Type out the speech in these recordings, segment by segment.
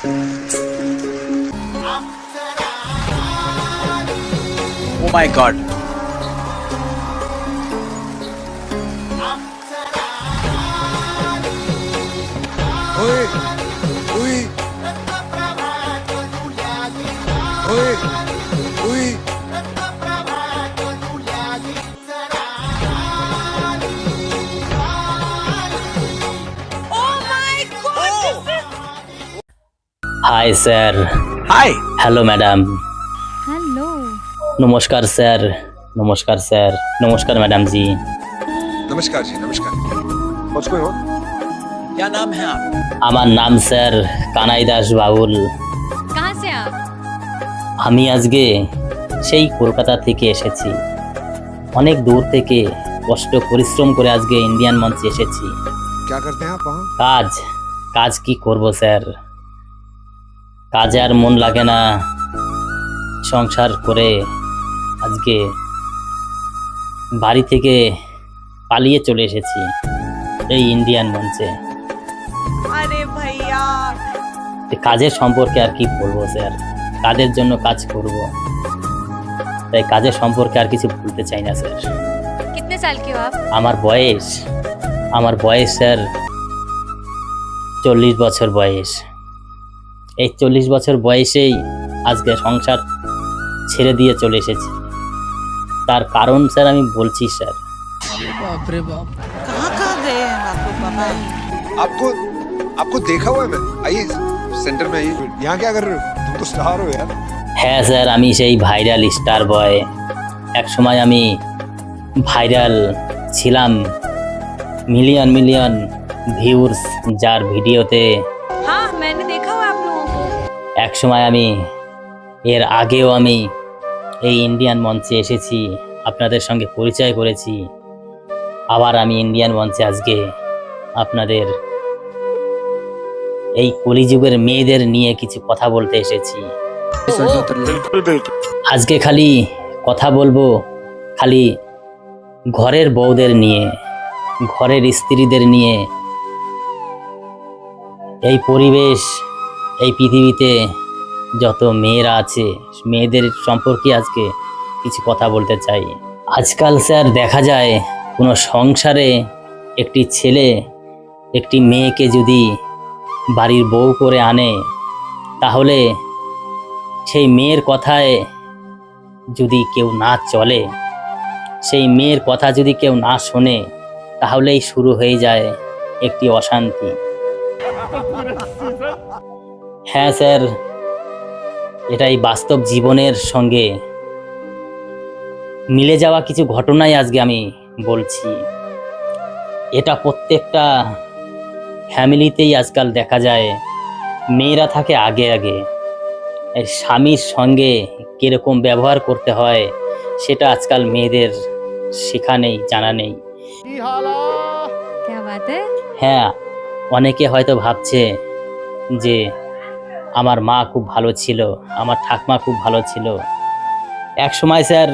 Oh my God. ओए ओए ओए ओए hi sir. Hi. Hello madam. Hello. নমস্কার স্যার। নমস্কার স্যার। নমস্কার ম্যাডাম জি। नमस्कार जी नमस्कार What's going on? क्या नाम है आप? আমার নাম স্যার কানাই দাস বাউল। कहाँ से आप? আমি আজকে সেই কলকাতা থেকে এসেছি, অনেক দূর থেকে কষ্ট পরিশ্রম করে আজকে ইন্ডিয়ান মঞ্চে এসেছি। क्या करते हैं आप वहाँ? কাজ কাজ কি করব স্যার, কাজে আর মন লাগে না। সংসার করে আজকে বাড়ি থেকে পালিয়ে চলে এসেছি এই ইন্ডিয়ান মঞ্চে। अरे भैया কাজের সম্পর্কে আর কি বলবো স্যার, কাজের জন্য কাজ করব, তাই কাজের সম্পর্কে আর কিছু বলতে চাই না স্যার। कितने साल के हो आप? আমার বয়স স্যার 40 বছর বয়স। এই 40 বছর বয়সেই আজকে সংসার ছেড়ে দিয়ে চলে এসেছি। তার কারণ স্যার আমি বলছি স্যার। कहाँ कहाँ गए हैं आपको पता है? आपको आपको देखा हुआ है मैं। आइए सेंटर में आइए। यहाँ क्या कर रहे हो? तुम तो स्टार हो यार। হ্যাঁ স্যার, আমি সেই ভাইরাল স্টার বয়। এক সময় আমি ভাইরাল ছিলাম, মিলিয়ন মিলিয়ন ভিউজ যার ভিডিওতে। हाँ मैंने देखा हुआ आप लोगों को। এক সময় আমি এর আগেও আমি এই ইন্ডিয়ান মঞ্চে এসেছি, আপনাদের সঙ্গে পরিচয় করেছি। আবার আমি ইন্ডিয়ান মঞ্চে আজকে আপনাদের এই কলিযুগের মেয়েদের নিয়ে কিছু কথা বলতে এসেছি। আজকে খালি কথা বলবো খালি ঘরের বউদের নিয়ে, ঘরের স্ত্রীদের নিয়ে। এই পরিবেশ, এই পৃথিবীতে যত মেয়েরা আছে মেয়েদের সম্পর্কে আজকে কিছু কথা বলতে চাই। আজকাল স্যার দেখা যায় কোনো সংসারে একটি ছেলে একটি মেয়েকে যদি বাড়ির বউ করে আনে, তাহলে সেই মেয়ের কথায় যদি কেউ না চলে, সেই মেয়ের কথা যদি কেউ না শোনে, তাহলেই শুরু হয়ে যায় একটি অশান্তি। হ্যাঁ স্যার, এটাই বাস্তব জীবনের সঙ্গে মিলে যাওয়া কিছু ঘটনাই আজকে আমি বলছি। এটা প্রত্যেকটা ফ্যামিলিতেই আজকাল দেখা যায়। মেয়েরা থাকে আগে আগে, এই স্বামীর সঙ্গে কিরকম ব্যবহার করতে হয় সেটা আজকাল মেয়েদের শেখা নেই, জানা নেই। क्या बात है? হ্যাঁ, অনেকে হয়তো ভাবছে যে আমার মা খুব ভালো ছিল, আমার ঠাকমা খুব ভালো ছিল। এক সময় স্যার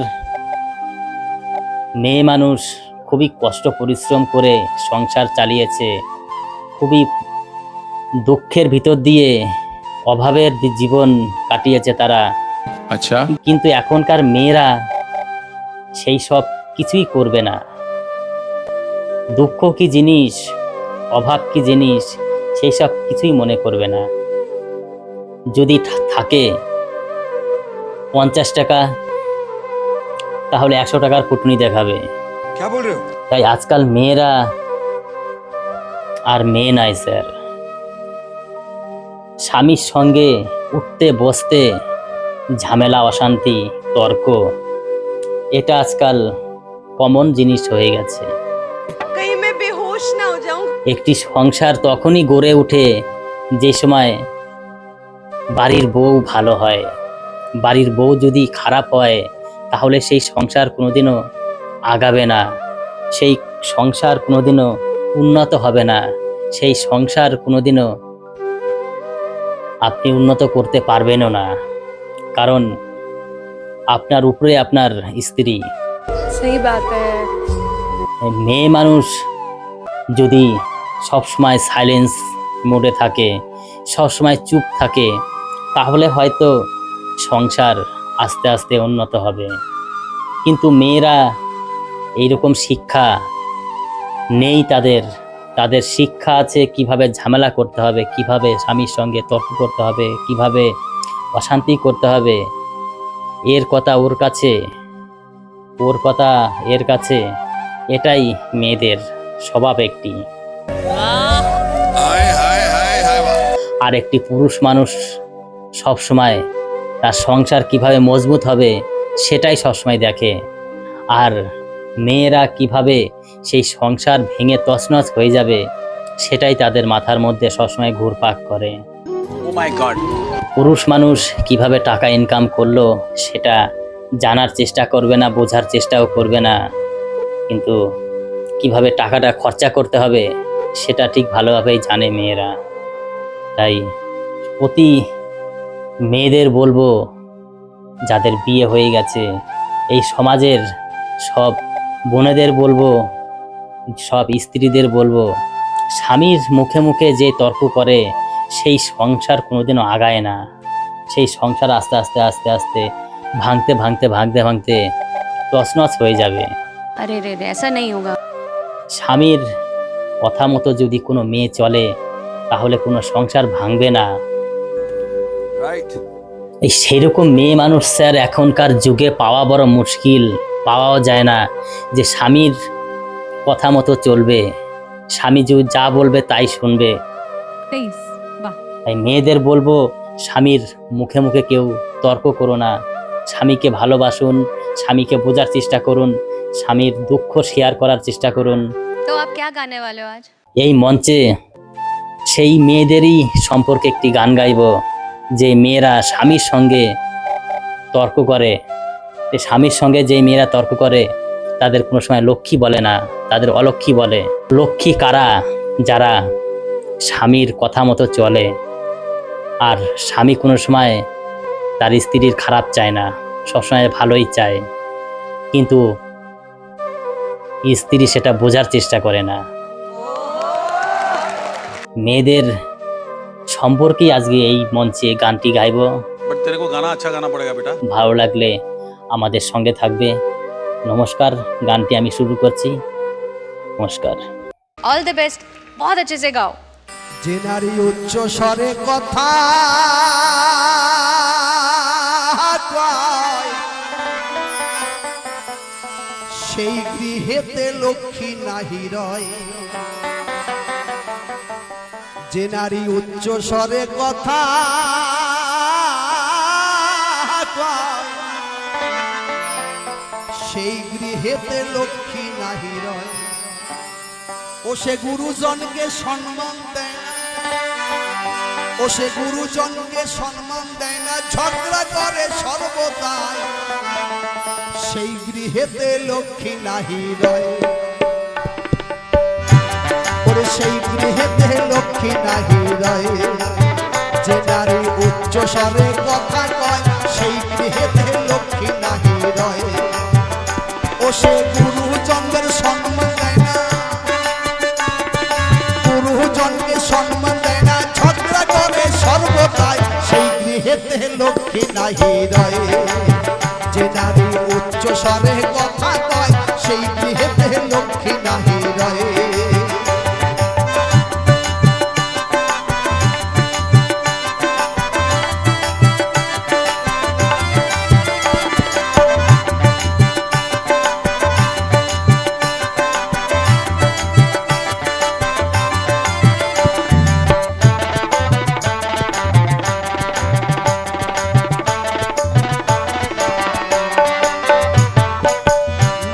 মেয়ে মানুষ খুবই কষ্ট পরিশ্রম করে সংসার চালিয়েছে, খুবই দুঃখের ভিতর দিয়ে অভাবের জীবন কাটিয়েছে তারা। अच्छा। কিন্তু এখনকার মেয়েরা সেই সব কিছুই করবে না। দুঃখ কি জিনিস, অভাব কি জিনিস, সেই সব কিছুই মনে করবে না। যদি থাকে 50 টাকা, তাহলে 100 টাকার কুটনি দেখাবে। क्या बोल रहे हो? তাই আজকাল মেয়েরা আর মেয়ে নাই স্যার। স্বামীর সঙ্গে উঠতে বসতে ঝামেলা, অশান্তি, তর্ক, এটা আজকাল কমন জিনিস হয়ে গেছে। कहीं मैं बेहोश ना हो जाऊं। একটি সংসার তখনই গড়ে ওঠে যে সময় বাড়ির বউ ভালো হয়। বাড়ির বউ যদি খারাপ হয়, তাহলে সেই সংসার কোনোদিনও আগাবে না, সেই সংসার কোনোদিনও উন্নত হবে না, সেই সংসার কোনোদিনও আপনি উন্নত করতে পারবেনও না। কারণ আপনার উপরে আপনার স্ত্রী। सही बात है। মেয়ে মানুষ যদি সবসময় সাইলেন্স মোডে থাকে, সবসময় চুপ থাকে, তাহলে হয়তো সংসার আস্তে আস্তে উন্নত হবে। কিন্তু মেয়েরা এইরকম শিক্ষা নেই তাদের। তাদের শিক্ষা আছে কিভাবে ঝামেলা করতে হবে, কিভাবে স্বামীর সঙ্গে তর্ক করতে হবে, কিভাবে অশান্তি করতে হবে। এর কথা ওর কাছে, ওর কথা এর কাছে, এটাই মেয়েদের স্বভাব একটি। আর একটি পুরুষ মানুষ সব সময় তার সংসার কিভাবে মজবুত হবে সেটাই সবসময় দেখে। আর মেয়েরা কিভাবে সেই সংসার ভেঙে তছনছ হয়ে যাবে সেটাই তাদের মাথার মধ্যে সবসময় ঘুরপাক করে। Oh my God. পুরুষ মানুষ কিভাবে টাকা ইনকাম করলো সেটা জানার চেষ্টা করবে না, বোঝার চেষ্টাও করবে না, কিন্তু কিভাবে টাকাটা খরচা করতে হবে সেটা ঠিক ভালোভাবেই জানে মেয়েরা। তাই প্রতি মেয়েদের বলবো, যাদের বিয়ে হয়ে গেছে, এই সমাজের সব বোনেদের বলবো, সব স্ত্রীদের বলবো, স্বামীর মুখে মুখে যে তর্ক করে সেই সংসার কোনোদিনও আগায় না। সেই সংসার আস্তে আস্তে আস্তে আস্তে ভাঙতে ভাঙতে ভাঙতে ভাঙতে তছনছ হয়ে যাবে। अरे रे रे ऐसा नहीं होगा। স্বামীর কথা মতো যদি কোনো মেয়ে চলে তাহলে কোনো সংসার ভাঙবে না। Right. এই সেরকম মেয়ে মানুষ স্যার এখনকার যুগে পাওয়া বড় মুশকিল, পাওয়াও যায় না যে স্বামীর কথা মতো চলবে, স্বামী যা বলবে তাই শুনবে। तेईस वाह। তাই মেয়েদের বলবো, স্বামীর মুখে মুখে কেউ তর্ক করো না, স্বামীকে ভালোবাসুন, স্বামীকে বোঝার চেষ্টা করুন, স্বামীর দুঃখ শেয়ার করার চেষ্টা করুন। तो आप क्या गाने वाले हो आज? এই মঞ্চে সেই মেয়েদেরই সম্পর্কে একটি গান গাইব, যে মেয়েরা স্বামীর সঙ্গে তর্ক করে। এই স্বামীর সঙ্গে যে মেয়েরা তর্ক করে তাদের কোনো সময় লক্ষ্মী বলে না, তাদের অলক্ষ্মী বলে। লক্ষ্মী কারা? যারা স্বামীর কথা মতো চলে। আর স্বামী কোনো সময় তার স্ত্রীর খারাপ চায় না, সবসময় ভালোই চায়, কিন্তু স্ত্রী সেটা বোঝার চেষ্টা করে না। মেয়েদের সম্পর্কেই আজকে এই মঞ্চে গানটি গাইব। बट तेरे को गाना अच्छा गाना पड़ेगा बेटा। ভালো লাগলে আমাদের সঙ্গে থাকবে। নমস্কার, গানটি আমি শুরু করছি। নমস্কার। ऑल द बेस्ट, बहुत अच्छे से गाओ। যে নারী উচ্চ স্বরে কথা কয়, সেই গৃহেতে লক্ষ্মী নাহি রয়। যে নারী উচ্চ স্বরে কথা কয়, সেই গৃহেতে লক্ষ্মী নাহি রয়। ও সে গুরুজনকে সম্মান দেয় না, ও সে গুরুজনকে সম্মান দেয় না, ঝগড়া করে সর্বদাই। সেই গৃহেতে লক্ষ্মী নাহি রয়। ওরে সেই গৃহেতে লক্ষ্মী নাহি রয়। যে নারী উচ্চ স্বরে কথা কয়, সেই গৃহেতে লক্ষ্মী নাহি রয়। ও সে গুরুজনদের সম্মান দেয় না, গুরুজনকে সম্মান দেয় না, ঝগড়া করে সর্বদাই। সেই গৃহেতে লক্ষ্মী নাহি রয়। যে নারী উচ্চ স্বরে কথা কয়, সেই গৃহেতে লক্ষ্মী নাহি রয়।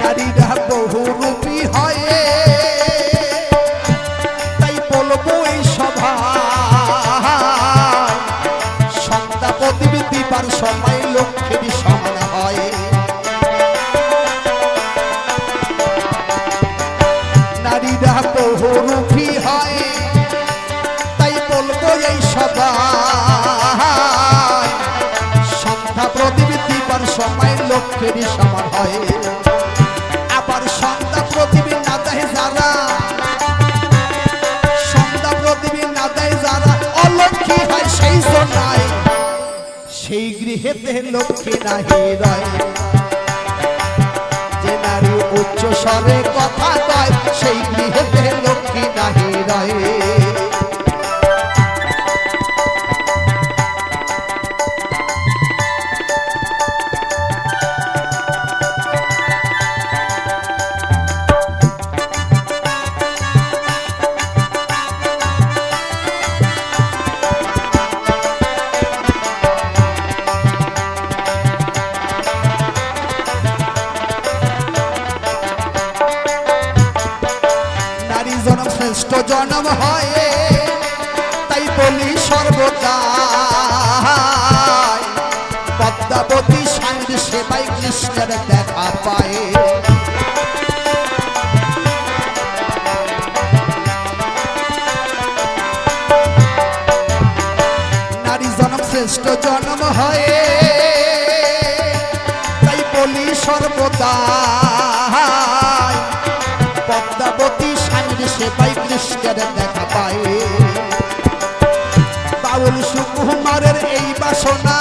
নারীরা বহুরূপী হয়, তাই বলবো এই সভায়, সন্ধ্যা প্রদীপ দিবার সময় লক্ষ্মীর সমান হয়। নারীরা বহুরূপী হয়, তাই বলবো এই সভায়, সন্ধ্যা প্রদীপ দিবার সময় লক্ষ্মীর সমান হয়। আবার সন্ধ্যা প্রদীপ না দেয় যারা, সন্ধ্যা প্রদীপ না দেয় যারা, অলক্ষ্মী গৃহেতে লক্ষ্মী নাহি রয় যে নারী উচ্চ স্বরে কথা কয় সেই গৃহেতে লক্ষ্মী নাহি রয় নারী জনম শ্রেষ্ঠ জনম হয় তাই বলি সর্বদা পদ্মাবতী স্বামীর সেবায় কৃষ্ণের দেখা পায় নারী জনম শ্রেষ্ঠ জনম হয় তাই বলি সর্বদা পদ্মাবতী স্বামীর সেবাই কৃষ্ণের দেখা পায় বাউল সুকুমারের এই বাসনা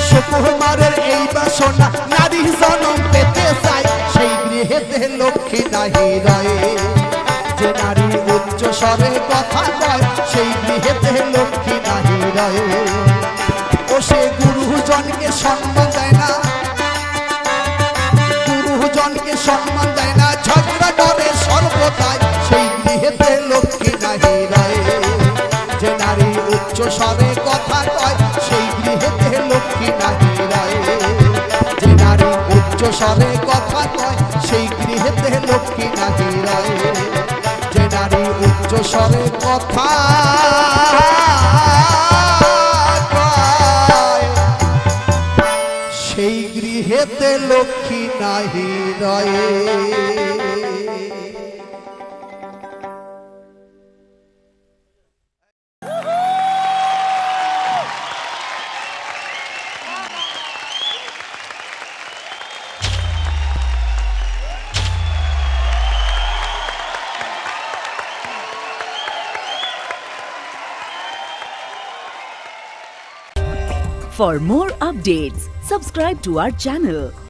সুকুমারের এই বাসনা নারী জনম পেতে চায় সেই গৃহেতে লক্ষ্মী নাহি রয় যে নারী উচ্চ স্বরে কথা কয় সেই গৃহেতে লক্ষ্মী নাহি রয় ও সে গুরুজনকে সম্মান দেয় না গুরুজনকে সম্মান দেয় না ঝগড়া করে সর্বদাই সেই গৃহেতে লক্ষ্মী নাহি রয় যে নারী উচ্চ স্বরে কথা কয় সেই গৃহেতে লক্ষ্মী নাহি রয় যে নারী উচ্চ স্বরে কথা কয় সেই গৃহেতে লক্ষ্মী নাহি রয় যে নারী উচ্চ স্বরে কথা কয় সেই গৃহেতে লক্ষ্মী নাহি রয় For more updates, subscribe to our channel